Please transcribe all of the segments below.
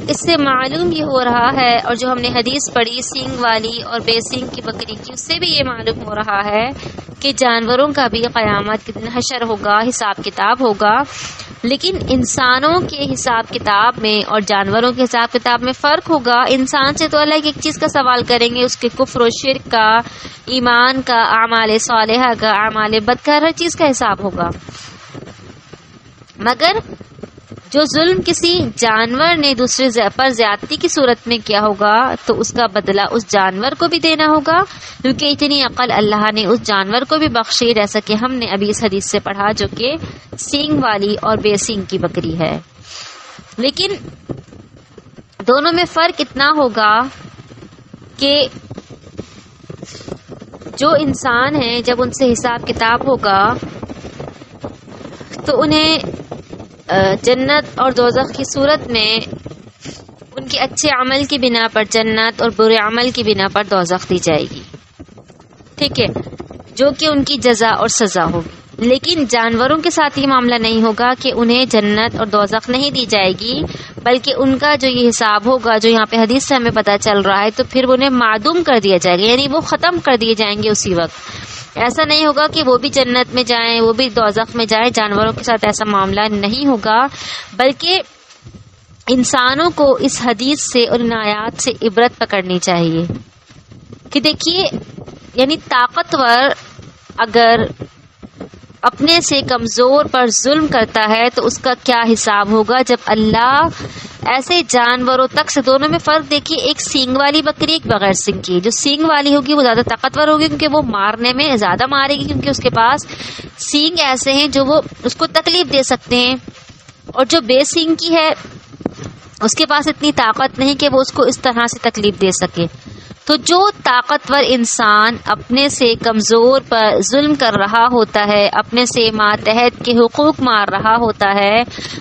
اس سے معلوم یہ ہو رہا ہے، اور جو ہم نے حدیث پڑھی سینگ والی اور بے سینگ کی بکری کی، اس سے بھی یہ معلوم ہو رہا ہے کہ جانوروں کا بھی قیامت کے دن حشر ہوگا، حساب کتاب ہوگا، لیکن انسانوں کے حساب کتاب میں اور جانوروں کے حساب کتاب میں فرق ہوگا۔ انسان سے تو اللہ ایک چیز کا سوال کریں گے، اس کے کفر و شرک کا، ایمان کا، اعمال صالحہ کا، اعمال بد کا، ہر چیز کا حساب ہوگا۔ مگر جو ظلم کسی جانور نے دوسرے پر زیادتی کی صورت میں کیا ہوگا تو اس کا بدلہ اس جانور کو بھی دینا ہوگا، کیونکہ اتنی عقل اللہ نے اس جانور کو بھی بخشی، جیسا کہ ہم نے ابھی اس حدیث سے پڑھا جو کہ سینگ والی اور بے سینگ کی بکری ہے۔ لیکن دونوں میں فرق اتنا ہوگا کہ جو انسان ہیں جب ان سے حساب کتاب ہوگا تو انہیں جنت اور دوزخ کی صورت میں ان کے اچھے عمل کی بنا پر جنت اور برے عمل کی بنا پر دوزخ دی جائے گی، ٹھیک ہے، جو کہ ان کی جزا اور سزا ہوگی۔ لیکن جانوروں کے ساتھ یہ معاملہ نہیں ہوگا کہ انہیں جنت اور دوزخ نہیں دی جائے گی، بلکہ ان کا جو یہ حساب ہوگا جو یہاں پہ حدیث سے ہمیں پتہ چل رہا ہے، تو پھر انہیں معدوم کر دیا جائے گا، یعنی وہ ختم کر دیے جائیں گے اسی وقت۔ ایسا نہیں ہوگا کہ وہ بھی جنت میں جائیں وہ بھی دوزخ میں جائیں، جانوروں کے ساتھ ایسا معاملہ نہیں ہوگا، بلکہ انسانوں کو اس حدیث سے اور ان آیات سے عبرت پکڑنی چاہیے کہ دیکھیے، یعنی طاقتور اگر اپنے سے کمزور پر ظلم کرتا ہے تو اس کا کیا حساب ہوگا جب اللہ ایسے جانوروں تک سے، دونوں میں فرق دیکھیے، ایک سینگ والی بکری ایک بغیر سینگ کی، جو سینگ والی ہوگی وہ زیادہ طاقتور ہوگی کیونکہ وہ مارنے میں زیادہ مارے گی، کیونکہ اس کے پاس سینگ ایسے ہیں جو وہ اس کو تکلیف دے سکتے ہیں، اور جو بے سینگ کی ہے اس کے پاس اتنی طاقت نہیں کہ وہ اس کو اس طرح سے تکلیف دے سکے۔ تو جو طاقتور انسان اپنے سے کمزور پر ظلم کر رہا ہوتا ہے، اپنے سے ماتحت کے حقوق مار رہا ہوتا ہے،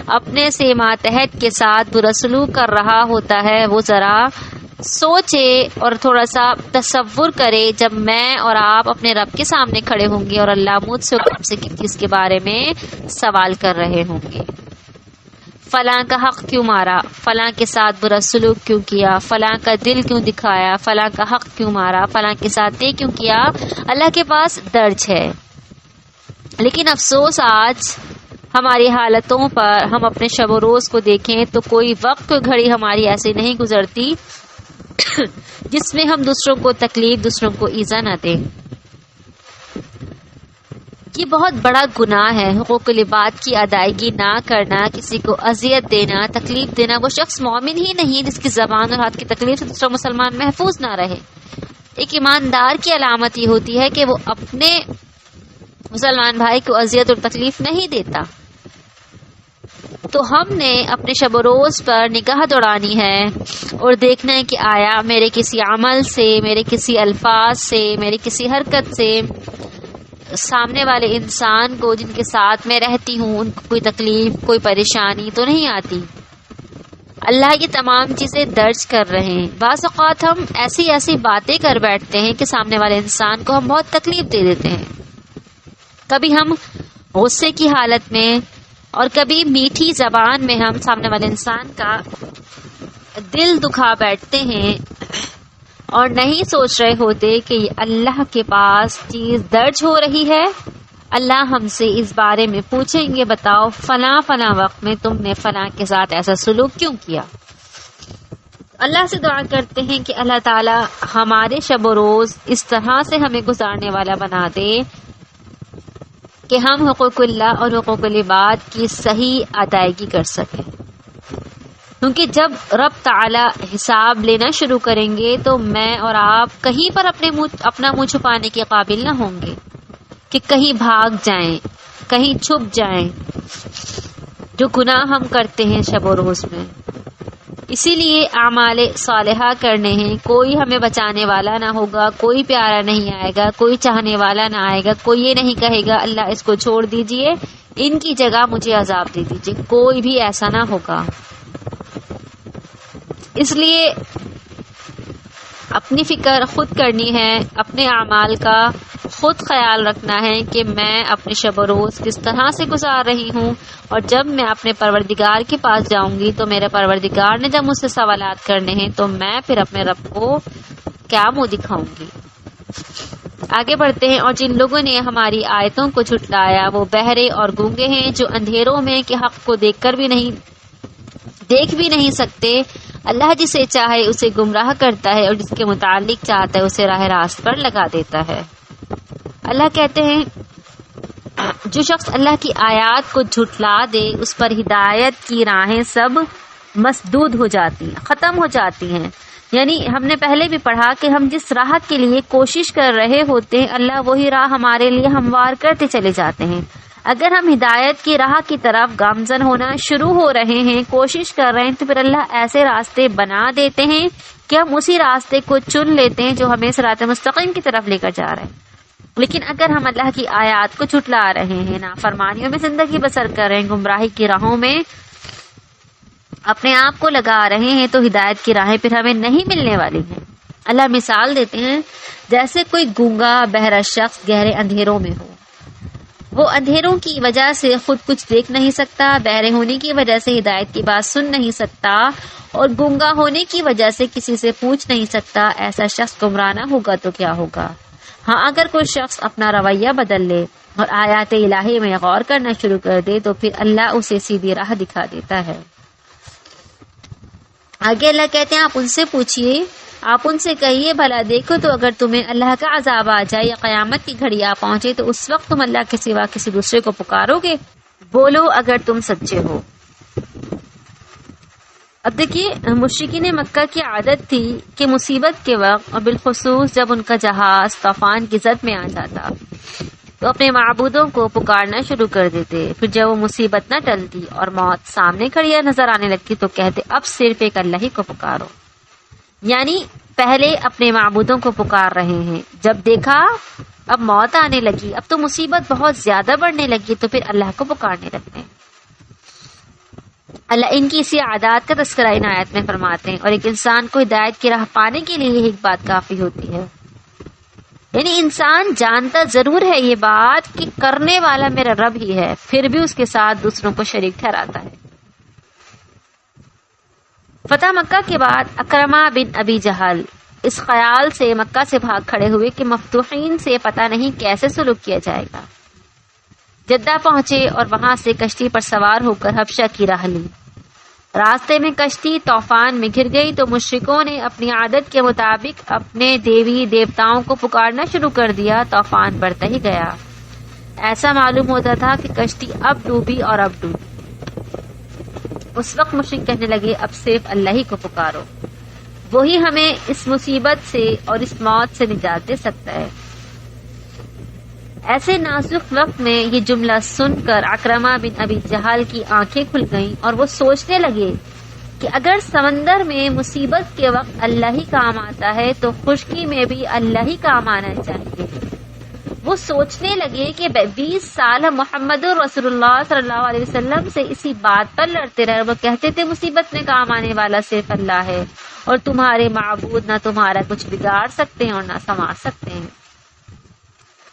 اپنے سے ماتحت کے ساتھ برا سلوک کر رہا ہوتا ہے، وہ ذرا سوچے اور تھوڑا سا تصور کرے جب میں اور آپ اپنے رب کے سامنے کھڑے ہوں گے اور اللہ مجھ سے اور آپ سے کس کے بارے میں سوال کر رہے ہوں گے۔ فلاں کا حق کیوں مارا، فلاں کے ساتھ برا سلوک کیوں کیا، فلاں کا دل کیوں دکھایا، فلاں کا حق کیوں مارا، فلاں کے ساتھ یہ کیوں کیا، اللہ کے پاس درج ہے۔ لیکن افسوس آج ہماری حالتوں پر ہم اپنے شب و روز کو دیکھیں تو کوئی وقت کوئی گھڑی ہماری ایسی نہیں گزرتی جس میں ہم دوسروں کو تکلیف، دوسروں کو ایذا نہ دیں۔ یہ بہت بڑا گناہ ہے، حقوق العباد کی ادائیگی نہ کرنا، کسی کو اذیت دینا، تکلیف دینا۔ وہ شخص مومن ہی نہیں جس کی زبان اور ہاتھ کی تکلیف سے دوسرا مسلمان محفوظ نہ رہے۔ ایک ایماندار کی علامت یہ ہوتی ہے کہ وہ اپنے مسلمان بھائی کو اذیت اور تکلیف نہیں دیتا۔ تو ہم نے اپنے شب و روز پر نگاہ دوڑانی ہے اور دیکھنا ہے کہ آیا میرے کسی عمل سے، میرے کسی الفاظ سے، میری کسی حرکت سے سامنے والے انسان کو جن کے ساتھ میں رہتی ہوں ان کو کوئی تکلیف، کوئی پریشانی تو نہیں آتی۔ اللہ یہ تمام چیزیں درج کر رہے ہیں۔ بعض اوقات ہم ایسی باتیں کر بیٹھتے ہیں کہ سامنے والے انسان کو ہم بہت تکلیف دے دیتے ہیں، کبھی ہم غصے کی حالت میں اور کبھی میٹھی زبان میں ہم سامنے والے انسان کا دل دکھا بیٹھتے ہیں اور نہیں سوچ رہے ہوتے کہ اللہ کے پاس چیز درج ہو رہی ہے۔ اللہ ہم سے اس بارے میں پوچھیں گے، بتاؤ فلاں وقت میں تم نے فلاں کے ساتھ ایسا سلوک کیوں کیا۔ اللہ سے دعا کرتے ہیں کہ اللہ تعالی ہمارے شب و روز اس طرح سے ہمیں گزارنے والا بنا دے کہ ہم حقوق اللہ اور حقوق العباد کی صحیح ادائیگی کر سکیں، کیونکہ جب رب تعالی حساب لینا شروع کریں گے تو میں اور آپ کہیں پر اپنا منہ چھپانے کے قابل نہ ہوں گے کہ کہیں بھاگ جائیں، کہیں چھپ جائیں، جو گناہ ہم کرتے ہیں شب و روز میں۔ اسی لیے اعمال صالحہ کرنے ہیں، کوئی ہمیں بچانے والا نہ ہوگا، کوئی پیارا نہیں آئے گا، کوئی چاہنے والا نہ آئے گا، کوئی یہ نہیں کہے گا اللہ اس کو چھوڑ دیجئے، ان کی جگہ مجھے عذاب دے دیجئے، کوئی بھی ایسا نہ ہوگا۔ اس لیے اپنی فکر خود کرنی ہے، اپنے اعمال کا خود خیال رکھنا ہے کہ میں اپنے شب و روز کس طرح سے گزار رہی ہوں، اور جب میں اپنے پروردگار کے پاس جاؤں گی تو میرے پروردگار نے جب مجھ سے سوالات کرنے ہیں تو میں پھر اپنے رب کو کیا منہ دکھاؤں گی۔ آگے بڑھتے ہیں۔ اور جن لوگوں نے ہماری آیتوں کو جھٹلایا وہ بہرے اور گونگے ہیں، جو اندھیروں میں کہ حق کو دیکھ بھی نہیں سکتے۔ اللہ جسے چاہے اسے گمراہ کرتا ہے اور جس کے متعلق چاہتا ہے اسے راہ راست پر لگا دیتا ہے۔ اللہ کہتے ہیں جو شخص اللہ کی آیات کو جھٹلا دے اس پر ہدایت کی راہیں سب مسدود ہو جاتی ہیں، ختم ہو جاتی ہیں۔ یعنی ہم نے پہلے بھی پڑھا کہ ہم جس راہ کے لیے کوشش کر رہے ہوتے ہیں اللہ وہی راہ ہمارے لیے ہموار کرتے چلے جاتے ہیں۔ اگر ہم ہدایت کی راہ کی طرف گامزن ہونا شروع ہو رہے ہیں، کوشش کر رہے ہیں، تو پھر اللہ ایسے راستے بنا دیتے ہیں کہ ہم اسی راستے کو چن لیتے ہیں جو ہمیں صراط مستقیم کی طرف لے کر جا رہے ہیں۔ لیکن اگر ہم اللہ کی آیات کو جھٹلا رہے ہیں، نافرمانیوں میں زندگی بسر کر رہے ہیں، گمراہی کی راہوں میں اپنے آپ کو لگا رہے ہیں، تو ہدایت کی راہیں پھر ہمیں نہیں ملنے والی ہیں۔ اللہ مثال دیتے ہیں جیسے کوئی گونگا بہرا شخص گہرے اندھیروں میں ہو، وہ اندھیروں کی وجہ سے خود کچھ دیکھ نہیں سکتا، بہرے ہونے کی وجہ سے ہدایت کی بات سن نہیں سکتا، اور گونگا ہونے کی وجہ سے کسی سے پوچھ نہیں سکتا۔ ایسا شخص گمراہ نہ ہوگا تو کیا ہوگا؟ ہاں، اگر کوئی شخص اپنا رویہ بدل لے اور آیات الہی میں غور کرنا شروع کر دے تو پھر اللہ اسے سیدھی راہ دکھا دیتا ہے۔ آگے اللہ کہتے ہیں آپ ان سے پوچھئے، آپ ان سے کہیے بھلا دیکھو تو اگر تمہیں اللہ کا عذاب آ جائے یا قیامت کی گھڑی آ پہنچے تو اس وقت تم اللہ کے سوا کسی دوسرے کو پکارو گے؟ بولو اگر تم سچے ہو۔ اب دیکھیے مشرکین مکہ کی عادت تھی کہ مصیبت کے وقت اور بالخصوص جب ان کا جہاز طوفان کی زد میں آ جاتا تو اپنے معبودوں کو پکارنا شروع کر دیتے۔ پھر جب وہ مصیبت نہ ٹلتی اور موت سامنے کھڑی نظر آنے لگتی تو کہتے اب صرف ایک اللہ ہی کو پکارو۔ یعنی پہلے اپنے معبودوں کو پکار رہے ہیں، جب دیکھا اب موت آنے لگی، اب تو مصیبت بہت زیادہ بڑھنے لگی تو پھر اللہ کو پکارنے لگتے ہیں۔ اللہ ان کی اسی عادات کا تذکرہ ان آیت میں فرماتے ہیں، اور ایک انسان کو ہدایت کی راہ پانے کے لیے ایک بات کافی ہوتی ہے، یعنی انسان جانتا ضرور ہے یہ بات کہ کرنے والا میرا رب ہی ہے، پھر بھی اس کے ساتھ دوسروں کو شریک ٹھہراتا ہے۔ فتح مکہ کے بعد اکرمہ بن ابی جہل اس خیال سے مکہ سے بھاگ کھڑے ہوئے کہ مفتوحین سے پتہ نہیں کیسے سلوک کیا جائے گا۔ جدہ پہنچے اور وہاں سے کشتی پر سوار ہو کر حبشہ کی راہ لی۔ راستے میں کشتی طوفان میں گر گئی تو مشرکوں نے اپنی عادت کے مطابق اپنے دیوی دیوتاؤں کو پکارنا شروع کر دیا۔ طوفان بڑھتا ہی گیا، ایسا معلوم ہوتا تھا کہ کشتی اب ڈوبی اور اب ڈوبی۔ اس وقت مشرک کہنے لگے اب صرف اللہ ہی کو پکارو، وہی ہمیں اس مصیبت سے اور اس موت سے نجات دے سکتا ہے۔ ایسے نازک وقت میں یہ جملہ سن کر اکرمہ بن ابی جہل کی آنکھیں کھل گئیں اور وہ سوچنے لگے کہ اگر سمندر میں مصیبت کے وقت اللہ ہی کام آتا ہے تو خشکی میں بھی اللہ ہی کام آنا چاہیے۔ وہ سوچنے لگے کہ 20 سال محمد رسول اللہ صلی اللہ علیہ وسلم سے اسی بات پر لڑتے رہے، وہ کہتے تھے مصیبت میں کام آنے والا صرف اللہ ہے اور تمہارے معبود نہ تمہارا کچھ بگاڑ سکتے ہیں اور نہ سنوار سکتے ہیں۔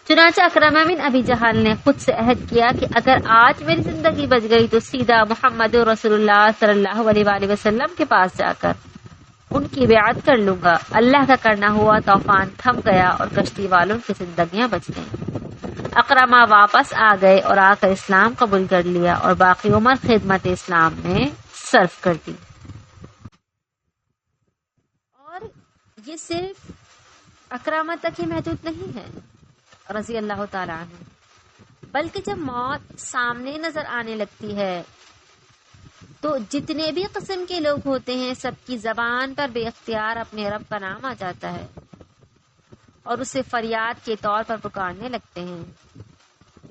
چنانچہ اکرمہ بن ابی جہل نے خود سے عہد کیا کہ اگر آج میری زندگی بچ گئی تو سیدھا محمد رسول اللہ صلی اللہ علیہ وآلہ وسلم کے پاس جا کر ان کی بیعت کر لوں گا۔ اللہ کا کرنا ہوا، طوفان تھم گیا اور کشتی والوں کی زندگیاں بچ گئیں۔ اکرمہ واپس آ گئے اور آ کر اسلام قبول کر لیا اور باقی عمر خدمت اسلام میں صرف کر دی۔ اور یہ صرف اکرمہ تک ہی محدود نہیں ہے رضی اللہ تعالیٰ عنہ، بلکہ جب موت سامنے نظر آنے لگتی ہے تو جتنے بھی قسم کے لوگ ہوتے ہیں سب کی زبان پر بے اختیار اپنے رب کا نام آ جاتا ہے اور اسے فریاد کے طور پر پکارنے لگتے ہیں،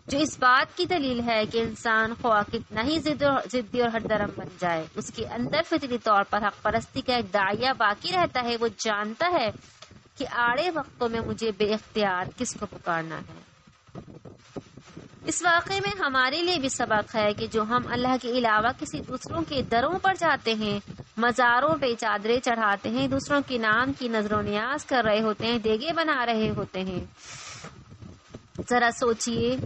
جو اس بات کی دلیل ہے کہ انسان خواہ کتنا ہی ضدی اور ہر درم بن جائے، اس کے اندر فطری طور پر حق پرستی کا ایک داعیہ باقی رہتا ہے۔ وہ جانتا ہے کہ آڑے وقتوں میں مجھے بے اختیار کس کو پکارنا ہے۔ اس واقعے میں ہمارے لیے بھی سبق ہے کہ جو ہم اللہ کے علاوہ کسی دوسروں کے دروں پر جاتے ہیں، مزاروں پہ چادریں چڑھاتے ہیں، دوسروں کے نام کی نظر و نیاز کر رہے ہوتے ہیں، دیگے بنا رہے ہوتے ہیں، ذرا سوچئے،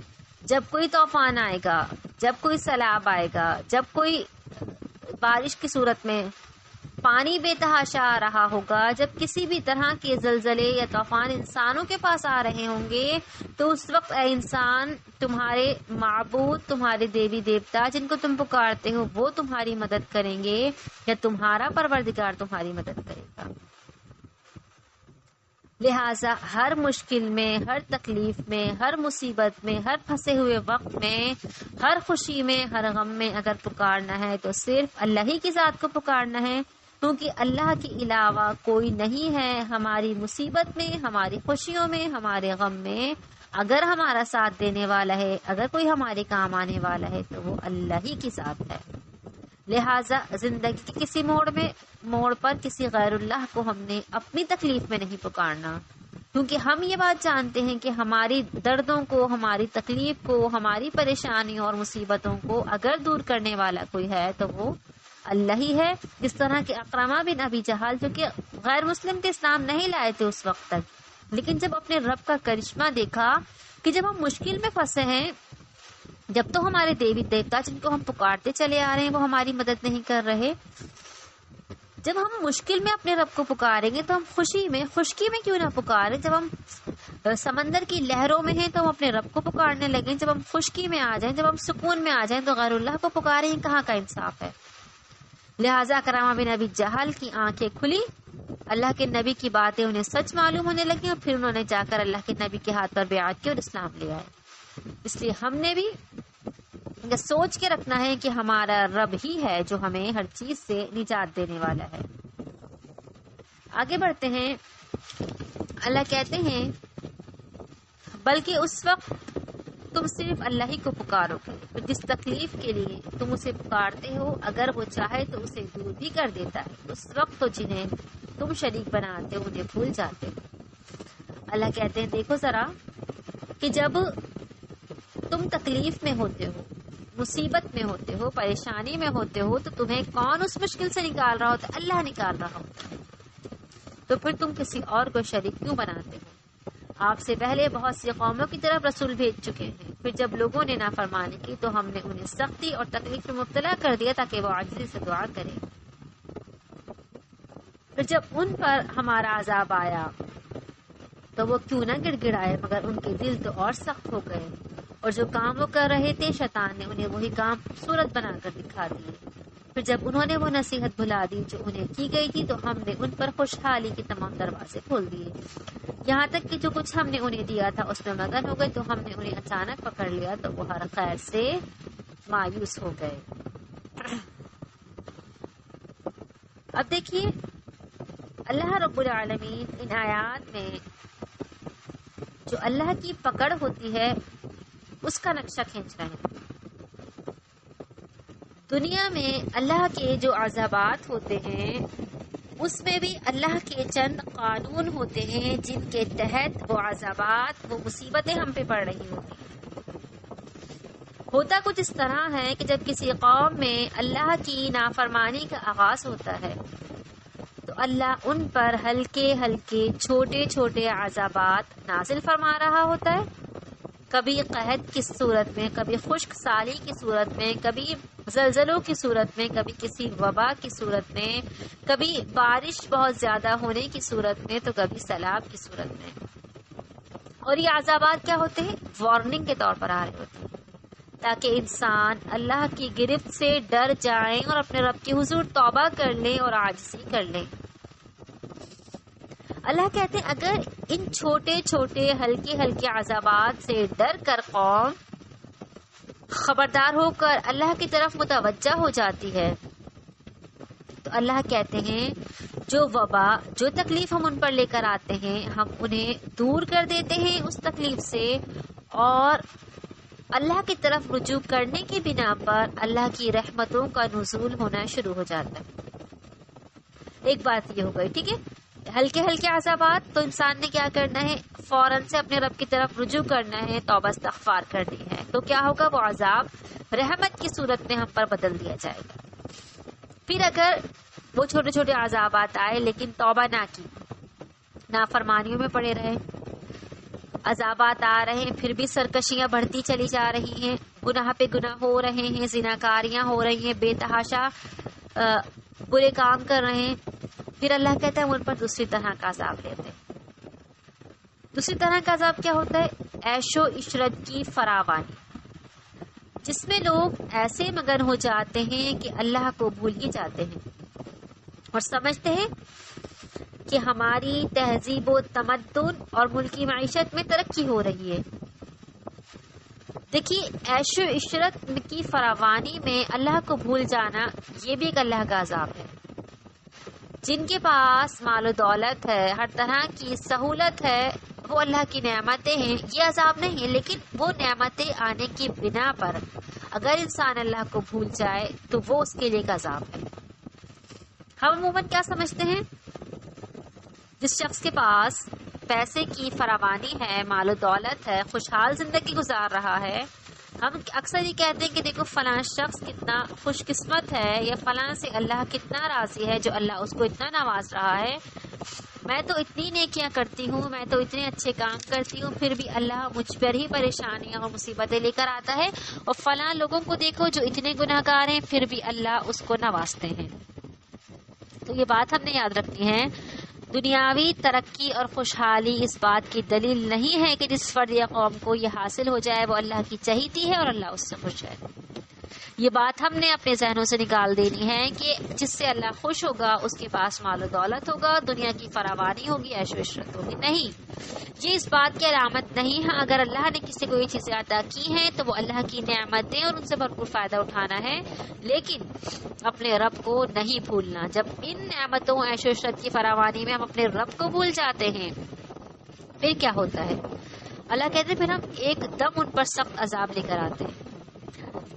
جب کوئی طوفان آئے گا، جب کوئی سیلاب آئے گا، جب کوئی بارش کی صورت میں پانی بے تحاشا آ رہا ہوگا، جب کسی بھی طرح کے زلزلے یا طوفان انسانوں کے پاس آ رہے ہوں گے، تو اس وقت اے انسان، تمہارے معبود، تمہارے دیوی دیوتا جن کو تم پکارتے ہو، وہ تمہاری مدد کریں گے یا تمہارا پروردگار تمہاری مدد کرے گا؟ لہٰذا ہر مشکل میں، ہر تکلیف میں، ہر مصیبت میں، ہر پھنسے ہوئے وقت میں، ہر خوشی میں، ہر غم میں اگر پکارنا ہے تو صرف اللہ ہی کی ذات کو پکارنا ہے، کیونکہ اللہ کے علاوہ کوئی نہیں ہے ہماری مصیبت میں، ہماری خوشیوں میں، ہمارے غم میں۔ اگر ہمارا ساتھ دینے والا ہے، اگر کوئی ہمارے کام آنے والا ہے تو وہ اللہ ہی کی ذات ہے۔ لہٰذا زندگی کے کسی موڑ پر کسی غیر اللہ کو ہم نے اپنی تکلیف میں نہیں پکارنا، کیونکہ ہم یہ بات جانتے ہیں کہ ہماری دردوں کو، ہماری تکلیف کو، ہماری پریشانیوں اور مصیبتوں کو اگر دور کرنے والا کوئی ہے تو وہ اللہ ہی ہے۔ جس طرح کہ اقرمہ بن ابی جہل، جو کہ غیر مسلم تھے، اسلام نہیں لائے تھے اس وقت تک، لیکن جب اپنے رب کا کرشمہ دیکھا کہ جب ہم مشکل میں پھنسے ہیں، جب تو ہمارے دیوی دیوتا جن کو ہم پکارتے چلے آ رہے ہیں وہ ہماری مدد نہیں کر رہے، جب ہم مشکل میں اپنے رب کو پکاریں گے تو ہم خوشی میں، خشکی میں کیوں نہ پکاریں؟ جب ہم سمندر کی لہروں میں ہیں تو ہم اپنے رب کو پکارنے لگیں، جب ہم خشکی میں آ جائیں، جب ہم سکون میں آ جائیں تو غیر اللہ کو پکاریں، کہاں کا انصاف ہے؟ لہٰذا اقرمہ بن ابی جہل کی آنکھیں کھلی، اللہ کے نبی کی باتیں انہیں سچ معلوم ہونے لگی، اور پھر انہوں نے جا کر اللہ کے نبی کے ہاتھ پر بیعت کی اور اسلام لے آئے۔ اس لیے ہم نے بھی یہ سوچ کے رکھنا ہے کہ ہمارا رب ہی ہے جو ہمیں ہر چیز سے نجات دینے والا ہے۔ آگے بڑھتے ہیں، اللہ کہتے ہیں بلکہ اس وقت تم صرف اللہ ہی کو پکارو گے، جس تکلیف کے لیے تم اسے پکارتے ہو اگر وہ چاہے تو اسے دور بھی کر دیتا ہے، اس وقت تو جنہیں تم شریک بناتے ہو انہیں بھول جاتے ہو۔ اللہ کہتے ہیں دیکھو ذرا کہ جب تم تکلیف میں ہوتے ہو، مصیبت میں ہوتے ہو، پریشانی میں ہوتے ہو، تو تمہیں کون اس مشکل سے نکال رہا ہوتا ہے؟ اللہ نکال رہا ہوتا ہے، تو پھر تم کسی اور کو شریک کیوں بناتے ہو؟ آپ سے پہلے بہت سی قوموں کی طرف رسول بھیج چکے ہیں، پھر جب لوگوں نے نافرمانی کی تو ہم نے انہیں سختی اور تکلیف میں مبتلا کر دیا تاکہ وہ عاجزی سے دعا کریں۔ پھر جب ان پر ہمارا عذاب آیا تو وہ کیوں نہ گڑ گڑائے، مگر ان کے دل تو اور سخت ہو گئے، اور جو کام وہ کر رہے تھے شیطان نے انہیں وہی کام صورت بنا کر دکھا دیے۔ پھر جب انہوں نے وہ نصیحت بھلا دی جو انہیں کی گئی تھی تو ہم نے ان پر خوشحالی کے تمام دروازے کھول دیے، یہاں تک کہ جو کچھ ہم نے انہیں دیا تھا اس میں مگن ہو گئے، تو ہم نے انہیں اچانک پکڑ لیا تو وہ ہر خیر سے مایوس ہو گئے۔ اب دیکھیے اللہ رب العالمین ان آیات میں جو اللہ کی پکڑ ہوتی ہے اس کا نقشہ کھینچ رہے ہیں۔ دنیا میں اللہ کے جو عذابات ہوتے ہیں اس میں بھی اللہ کے چند قانون ہوتے ہیں جن کے تحت وہ عذابات، وہ مصیبتیں ہم پہ پڑ رہی ہوتی ہیں۔ ہوتا کچھ اس طرح ہے کہ جب کسی قوم میں اللہ کی نافرمانی کا آغاز ہوتا ہے تو اللہ ان پر ہلکے ہلکے چھوٹے چھوٹے عذابات نازل فرما رہا ہوتا ہے، کبھی قحط کی صورت میں، کبھی خشک سالی کی صورت میں، کبھی زلزلوں کی صورت میں، کبھی کسی وبا کی صورت میں، کبھی بارش بہت زیادہ ہونے کی صورت میں، تو کبھی سیلاب کی صورت میں۔ اور یہ عذابات کیا ہوتے ہیں؟ وارننگ کے طور پر آ رہے ہوتے ہیں، تاکہ انسان اللہ کی گرفت سے ڈر جائیں اور اپنے رب کے حضور توبہ کر لیں اور عاجزی کر لیں۔ اللہ کہتے ہیں اگر ان چھوٹے چھوٹے ہلکے ہلکے عذابات سے ڈر کر قوم خبردار ہو کر اللہ کی طرف متوجہ ہو جاتی ہے تو اللہ کہتے ہیں جو وبا، جو تکلیف ہم ان پر لے کر آتے ہیں ہم انہیں دور کر دیتے ہیں اس تکلیف سے، اور اللہ کی طرف رجوع کرنے کی بنا پر اللہ کی رحمتوں کا نزول ہونا شروع ہو جاتا ہے۔ ایک بات یہ ہو گئی، ٹھیک ہے، ہلکے ہلکے عذابات تو انسان نے کیا کرنا ہے؟ فوراً سے اپنے رب کی طرف رجوع کرنا ہے، توبہ استغفار کرنی ہے، تو کیا ہوگا؟ وہ عذاب رحمت کی صورت میں ہم پر بدل دیا جائے گا۔ پھر اگر وہ چھوٹے چھوٹے عذابات آئے لیکن توبہ نہ کی، نافرمانیوں میں پڑے رہے، عذابات آ رہے ہیں، پھر بھی سرکشیاں بڑھتی چلی جا رہی ہیں، گناہ پہ گناہ ہو رہے ہیں، زناکاریاں ہو رہی ہیں، بے تحاشا برے کام کر رہے ہیں، پھر اللہ کہتا ہے ان پر دوسری طرح کا عذاب لیتے ہیں۔ دوسری طرح کا عذاب کیا ہوتا ہے؟ عیش و عشرت کی فراوانی، جس میں لوگ ایسے مگن ہو جاتے ہیں کہ اللہ کو بھول ہی جاتے ہیں اور سمجھتے ہیں کہ ہماری تہذیب و تمدن اور ملکی معیشت میں ترقی ہو رہی ہے۔ دیکھیے، عیش و عشرت کی فراوانی میں اللہ کو بھول جانا یہ بھی ایک اللہ کا عذاب ہے۔ جن کے پاس مال و دولت ہے، ہر طرح کی سہولت ہے، وہ اللہ کی نعمتیں ہیں، یہ عذاب نہیں ہے، لیکن وہ نعمتیں آنے کی بنا پر اگر انسان اللہ کو بھول جائے تو وہ اس کے لیے ایک عذاب ہے۔ ہم عموماً کیا سمجھتے ہیں؟ جس شخص کے پاس پیسے کی فراوانی ہے، مال و دولت ہے، خوشحال زندگی گزار رہا ہے، ہم اکثر یہ کہتے ہیں کہ دیکھو فلاں شخص کتنا خوش قسمت ہے، یا فلاں سے اللہ کتنا راضی ہے جو اللہ اس کو اتنا نواز رہا ہے، میں تو اتنی نیکیاں کرتی ہوں، میں تو اتنے اچھے کام کرتی ہوں، پھر بھی اللہ مجھ پر ہی پریشانیاں اور مصیبتیں لے کر آتا ہے، اور فلاں لوگوں کو دیکھو جو اتنے گناہ گار ہیں پھر بھی اللہ اس کو نوازتے ہیں۔ تو یہ بات ہم نے یاد رکھنی ہے، دنیاوی ترقی اور خوشحالی اس بات کی دلیل نہیں ہے کہ جس فرد یا قوم کو یہ حاصل ہو جائے وہ اللہ کی چہیتی ہے اور اللہ اس سے خوش ہے۔ یہ بات ہم نے اپنے ذہنوں سے نکال دینی ہے کہ جس سے اللہ خوش ہوگا اس کے پاس مال و دولت ہوگا، دنیا کی فراوانی ہوگی، عیش و عشرت ہوگی۔ نہیں، یہ اس بات کی علامت نہیں ہے۔ اگر اللہ نے کسی کو یہ چیزیں عطا کی ہیں تو وہ اللہ کی نعمتیں اور ان سے بھرپور فائدہ اٹھانا ہے، لیکن اپنے رب کو نہیں بھولنا۔ جب ان نعمتوں عیش و عشرت کی فراوانی میں ہم اپنے رب کو بھول جاتے ہیں پھر کیا ہوتا ہے؟ اللہ کہتے ہیں پھر ہم ایک دم ان پر سخت عذاب لے کر آتے ہیں،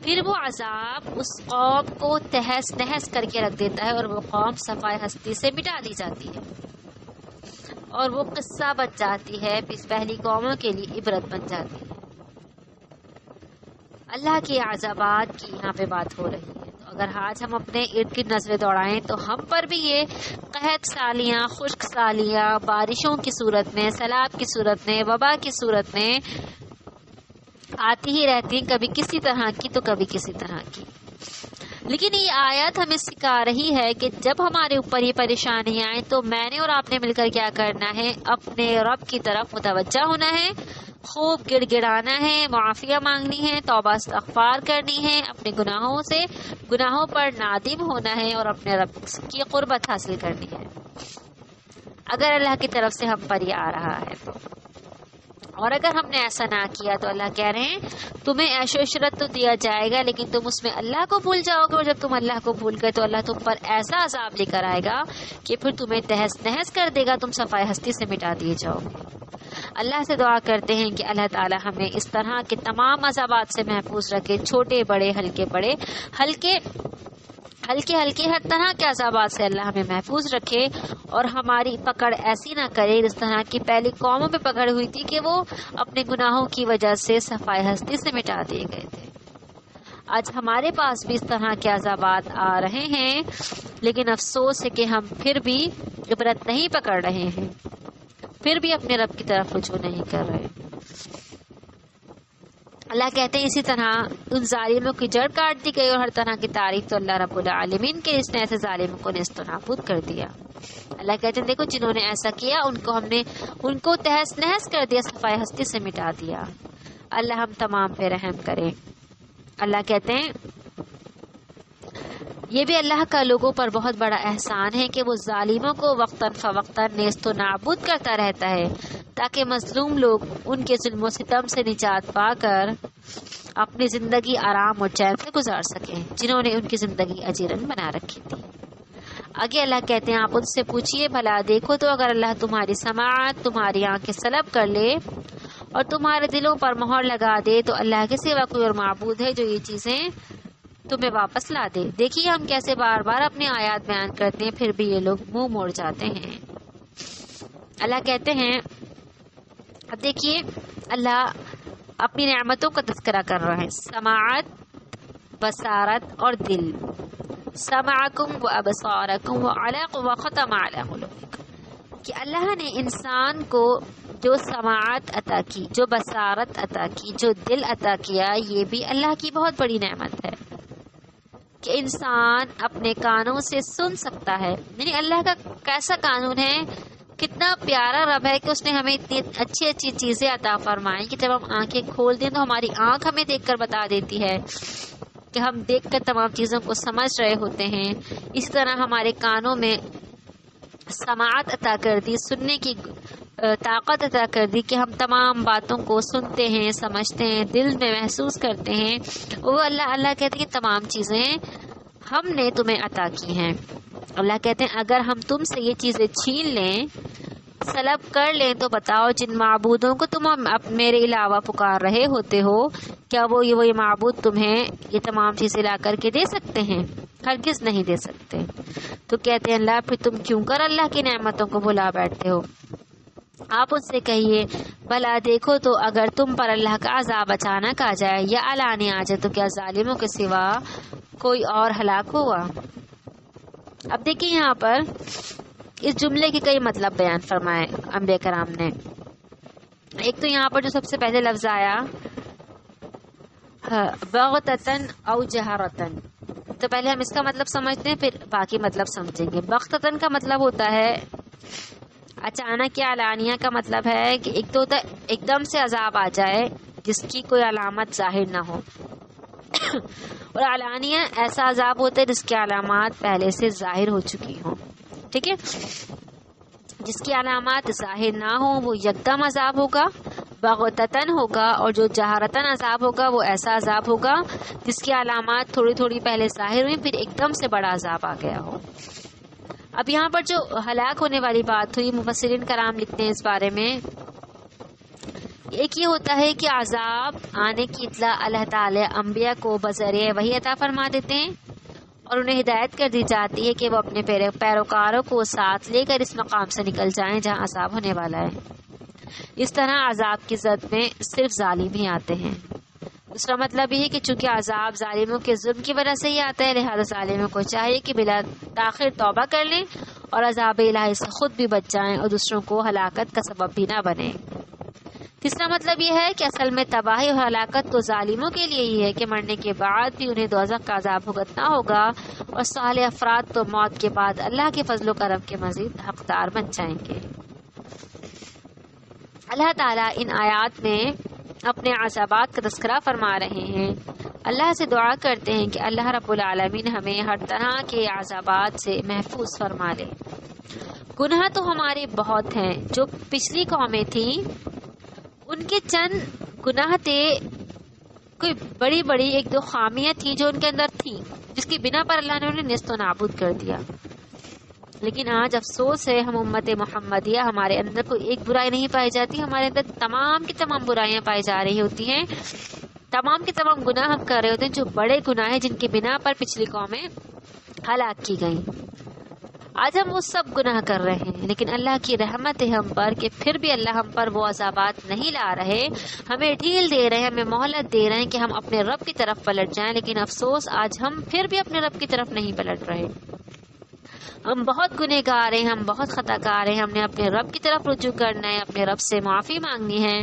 پھر وہ عذاب اس قوم کو تہس نہس کر کے رکھ دیتا ہے اور وہ قوم صفائے ہستی سے مٹا دی جاتی ہے، اور وہ قصہ بچ جاتی ہے، پہلی قوموں کے لیے عبرت بن جاتی ہے۔ اللہ کے عذابات کی یہاں پہ بات ہو رہی ہے، تو اگر آج ہم اپنے ارد گرد نظریں دوڑائیں تو ہم پر بھی یہ قحط سالیاں، خشک سالیاں، بارشوں کی صورت میں، سیلاب کی صورت میں، وبا کی صورت میں آتی ہی رہتی ہیں، کبھی کسی طرح کی تو کبھی کسی طرح کی۔ لیکن یہ آیت ہمیں سکھا رہی ہے کہ جب ہمارے اوپر یہ پریشانیاں آئیں تو میں نے اور آپ نے مل کر کیا کرنا ہے؟ اپنے رب کی طرف متوجہ ہونا ہے، خوب گڑ گڑانا ہے، معافیہ مانگنی ہے، توبہ استغفار کرنی ہے، اپنے گناہوں پر نادم ہونا ہے اور اپنے رب کی قربت حاصل کرنی ہے، اگر اللہ کی طرف سے ہم پر یہ آ رہا ہے تو۔ اور اگر ہم نے ایسا نہ کیا تو اللہ کہہ رہے ہیں تمہیں عیش و عشرت تو دیا جائے گا لیکن تم اس میں اللہ کو بھول جاؤ گے، اور جب تم اللہ کو بھول گئے تو اللہ تم پر ایسا عذاب لے کر آئے گا کہ پھر تمہیں تہس نہس کر دے گا، تم صفائے ہستی سے مٹا دیے جاؤ گے۔ اللہ سے دعا کرتے ہیں کہ اللہ تعالی ہمیں اس طرح کے تمام عذابات سے محفوظ رکھے، چھوٹے بڑے، ہلکے بڑے، ہلکے ہر طرح کے عذابات سے اللہ ہمیں محفوظ رکھے، اور ہماری پکڑ ایسی نہ کرے جس طرح کی پہلی قوموں پہ پکڑ ہوئی تھی کہ وہ اپنے گناہوں کی وجہ سے صفائے ہستی سے مٹا دیے گئے تھے۔ آج ہمارے پاس بھی اس طرح کے عذابات آ رہے ہیں، لیکن افسوس ہے کہ ہم پھر بھی عبرت نہیں پکڑ رہے ہیں، پھر بھی اپنے رب کی طرف رجوع نہیں کر رہے۔ اللہ کہتے ہیں اسی طرح ان ظالموں کی جڑ کاٹ دی گئی، اور ہر طرح کی تعریف تو اللہ رب العالمین کے، جس نے ایسے ظالموں کو نیست و نابود کر دیا۔ اللہ کہتے ہیں دیکھو جنہوں نے ایسا کیا ان کو تہس نہس کر دیا، صفائے ہستی سے مٹا دیا۔ اللہ ہم تمام پہ رحم کرے۔ اللہ کہتے ہیں یہ بھی اللہ کا لوگوں پر بہت بڑا احسان ہے کہ وہ ظالموں کو وقتاً فوقتاً نیست و نابود کرتا رہتا ہے تاکہ مظلوم لوگ ان کے ظلم و ستم سے نجات پا کر اپنی زندگی آرام اور چین سے گزار سکیں، جنہوں نے ان کی زندگی اجیرن بنا رکھی تھی۔ آگے اللہ کہتے ہیں آپ ان سے پوچھئے بھلا دیکھو تو اگر اللہ تمہاری سماعت، تمہاری آنکھیں سلب کر لے اور تمہارے دلوں پر مہر لگا دے تو اللہ کے سوا کوئی اور معبود ہے جو یہ چیزیں تمہیں واپس لا دے؟ دیکھیے ہم کیسے بار بار اپنے آیات بیان کرتے ہیں، پھر بھی یہ لوگ منہ موڑ جاتے ہیں۔ اللہ کہتے ہیں اب دیکھیے اللہ اپنی نعمتوں کا تذکرہ کر رہا ہے، سماعت، بصارت اور دل، سمعکم و ابصارکم و ختم علی قلوبکم، کہ اللہ نے انسان کو جو سماعت عطا کی، جو بصارت عطا کی، جو دل عطا کیا، یہ بھی اللہ کی بہت بڑی نعمت ہے کہ انسان اپنے کانوں سے سن سکتا ہے. یعنی اللہ کا کیسا قانون ہے، کتنا پیارا رب ہے کہ اس نے ہمیں اتنی اچھی اچھی چیزیں عطا فرمائیں کہ جب ہم آنکھیں کھول دیں تو ہماری آنکھ ہمیں دیکھ کر بتا دیتی ہے کہ ہم دیکھ کر تمام چیزوں کو سمجھ رہے ہوتے ہیں. اس طرح ہمارے کانوں میں سماعت عطا کر دی، سننے کی طاقت عطا کر دی کہ ہم تمام باتوں کو سنتے ہیں، سمجھتے ہیں، دل میں محسوس کرتے ہیں. وہ اللہ کہتے ہیں کہ تمام چیزیں ہم نے تمہیں عطا کی ہیں. اللہ کہتے ہیں اگر ہم تم سے یہ چیزیں چھین لیں، سلب کر لیں، تو بتاؤ جن معبودوں کو تم میرے علاوہ پکار رہے ہوتے ہو، کیا وہ یہ معبود تمہیں یہ تمام چیزیں لا کر کے دے سکتے ہیں؟ ہرگز نہیں دے سکتے. تو کہتے ہیں اللہ پھر تم کیوں کر اللہ کی نعمتوں کو بھلا بیٹھتے ہو؟ آپ ان سے کہیے بھلا دیکھو تو اگر تم پر اللہ کا عذاب اچانک آ جائے یا علانی آ جائے تو کیا ظالموں کے سوا کوئی اور ہلاک ہوا؟ اب دیکھیں یہاں پر اس جملے کے کئی مطلب بیان فرمائے انبیاء کرام نے. ایک تو یہاں پر جو سب سے پہلے لفظ آیا بغتتن او جہرتن، تو پہلے ہم اس کا مطلب سمجھتے ہیں پھر باقی مطلب سمجھیں گے. بغتتن کا مطلب ہوتا ہے اچانک یا علانیہ کا مطلب ہے کہ ایک تو ہوتا ہے ایک دم سے عذاب آ جائے جس کی کوئی علامت ظاہر نہ ہو، اور علانیہ ایسا عذاب ہوتا ہے جس کی علامات پہلے سے ظاہر ہو چکی ہوں. ٹھیک ہے، جس کی علامات ظاہر نہ ہوں وہ یکدم عذاب ہوگا، بغتتن ہوگا. اور جو جہارتن عذاب ہوگا وہ ایسا عذاب ہوگا جس کی علامات تھوڑی تھوڑی پہلے ظاہر ہوئی پھر ایک دم سے بڑا عذاب آ گیا ہو. اب یہاں پر جو ہلاک ہونے والی بات ہوئی، مفسرین کرام لکھتے ہیں اس بارے میں، ایک یہ ہوتا ہے کہ عذاب آنے کی اطلاع اللہ تعالی انبیاء کو بذریعہ وحی عطا فرما دیتے ہیں اور انہیں ہدایت کر دی جاتی ہے کہ وہ اپنے پیروکاروں کو ساتھ لے کر اس مقام سے نکل جائیں جہاں عذاب ہونے والا ہے. اس طرح عذاب کی زد میں صرف ظالم ہی آتے ہیں. دوسرا مطلب یہ ہے کہ چونکہ عذاب ظالموں کے ظلم کی وجہ سے ہی آتا ہے، لہذا ظالموں کو چاہیے کہ بلا تاخیر توبہ کر لیں اور عذاب الہی سے خود بھی بچ جائیں اور دوسروں کو ہلاکت کا سبب بھی نہ بنیں. تیسرا مطلب یہ ہے کہ اصل میں تباہی اور ہلاکت تو ظالموں کے لیے ہی ہے کہ مرنے کے بعد بھی انہیں دوزخ کا عذاب بھگتنا ہوگا، اور صالح افراد تو موت کے بعد اللہ کے فضل و کرم کے مزید حقدار بن جائیں گے. اللہ تعالیٰ ان آیات میں اپنے عذابات کا تذکرہ فرما رہے ہیں. اللہ سے دعا کرتے ہیں کہ اللہ رب العالمین ہمیں ہر طرح کے عذابات سے محفوظ فرما لے. گناہ تو ہمارے بہت ہیں. جو پچھلی قومیں تھیں ان کے چند گناہ تھے، کوئی بڑی بڑی ایک دو خامیاں تھیں جو ان کے اندر تھیں جس کی بنا پر اللہ نے انہیں نیست و نابود کر دیا. لیکن آج افسوس ہے ہم امت محمدیہ ہمارے اندر کوئی ایک برائی نہیں پائی جاتی، ہمارے اندر تمام کی تمام برائیاں پائی جا رہی ہوتی ہیں، تمام کے تمام گناہ ہم کر رہے ہوتے ہیں جو بڑے گناہ ہیں جن کی بنا پر پچھلی قومیں ہلاک کی گئیں. آج ہم وہ سب گناہ کر رہے ہیں، لیکن اللہ کی رحمت ہے ہم پر کہ پھر بھی اللہ ہم پر وہ عذابات نہیں لا رہے، ہمیں ڈھیل دے رہے ہیں، ہمیں مہلت دے رہے ہیں کہ ہم اپنے رب کی طرف پلٹ جائیں. لیکن افسوس آج ہم پھر بھی اپنے رب کی طرف نہیں پلٹ رہے. ہم بہت گنہگار ہیں، ہم بہت خطا کار ہیں. ہم نے اپنے رب کی طرف رجوع کرنا ہے، اپنے رب سے معافی مانگنی ہے،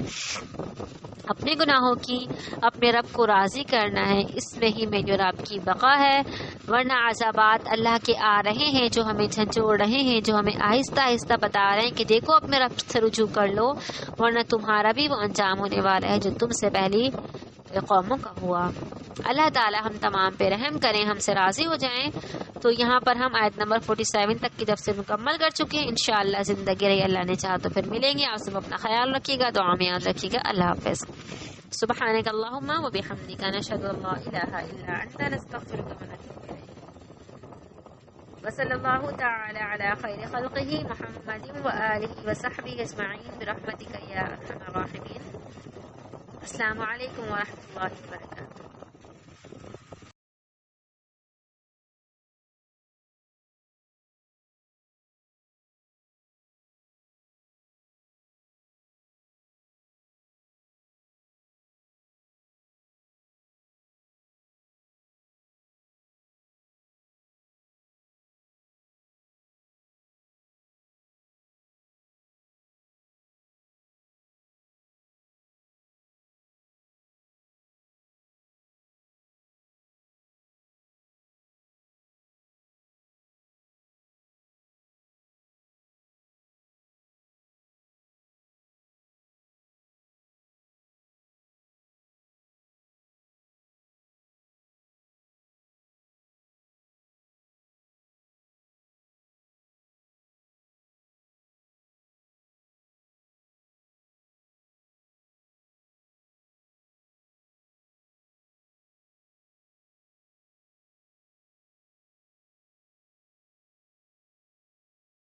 اپنے گناہوں کی اپنے رب کو راضی کرنا ہے. اس میں ہی میں جو رب کی بقا ہے، ورنہ عذابات اللہ کے آ رہے ہیں جو ہمیں جھنجھوڑ رہے ہیں، جو ہمیں آہستہ آہستہ بتا رہے ہیں کہ دیکھو اپنے رب سے رجوع کر لو، ورنہ تمہارا بھی وہ انجام ہونے والا ہے جو تم سے پہلی قوموں کا ہوا. اللہ تعالی ہم تمام پہ رحم کریں، ہم سے راضی ہو جائیں. تو یہاں پر ہم آیت نمبر 47 تک کی تفسیر مکمل کر چکے ہیں. انشاءاللہ زندگی رہی اللہ نے چاہا تو پھر ملیں گے. آپ سب اپنا خیال رکھیے گا، دعا میں یاد رکھیے گا. اللہ حافظ. سبحانک اللہم و بحمدک، نشہد ان لا الہ الا انت، نستغفرک و نتوب الیک. وصلی اللہ تعالی علی خیر خلقہ محمد و آلہ و صحبہ اجمعین برحمتک یا ارحم الراحمین. السلام علیکم و رحمۃ اللہ وبرکاتہ.